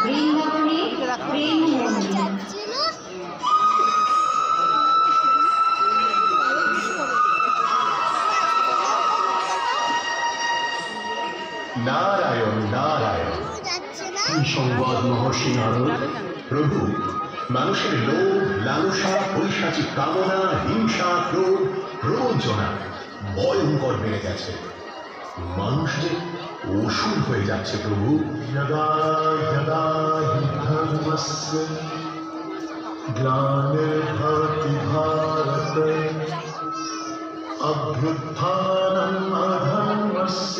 বৃন্দাবনে প্রেম মন্দির। নারায়ণ নারায়ণ। কি সংবাদ মহর্ষি নারদ? প্রভু, মানুষের লোভ, লালসা, পৈশাচিক কামনা, হিংসা, ক্রোধ, প্রবঞ্চনা ভয়ঙ্কর বেড়ে গেছে। মানুষ যে অসুর হয়ে যাচ্ছে প্রভু। যদা যদা হি ধর্মস্য গ্লানির্ভবতি ভারতে অভ্যুত্থানম অধর্মস্য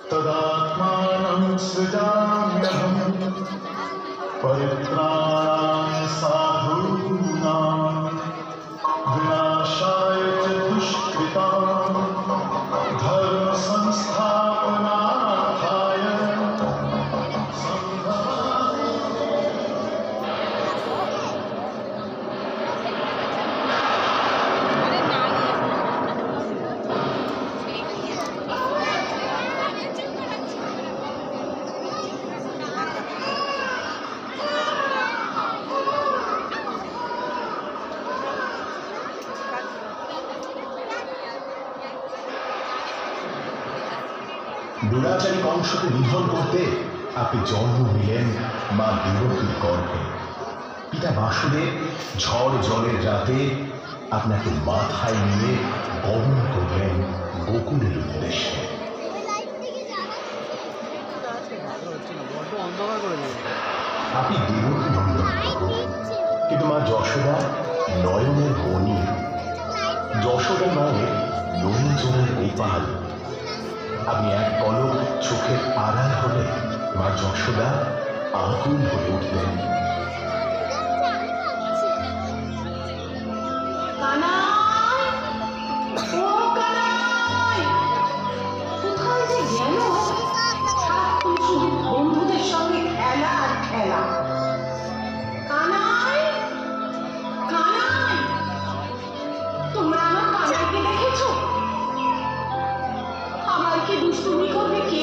তদাত্মানং সৃজাম্যহম পরিত্রাণায় সাধূনাং বিনাশায় চ দুষ্কৃতাং ধর্ম সংস্থাপনার্থায় দুরাচারী কংসকে নিধন করতে আপনি জন্ম নিলেন মা দেবকীর গর্ভে। পিতা বাসুদেব ঝড় জলের রাতে আপনাকে মাথায় নিয়ে গমন করলেন গোকুলের উদ্দেশ্যে। আপনি দেবকী নন্দন, কিন্তু মা যশোদা নয়নের মণি। যশোদা মায়ের নন্দনের গোপাল। আপনি এক পলক চোখের আড়াল হলে মা যশোদা আকুল হয়ে উঠলেন। বন্ধুদের সঙ্গে খেলা আর খেলা। কানাই, কানাই, তোমরা আমার কানাইকে দেখেছো? আবার কি দুষ্টুমি করবে কে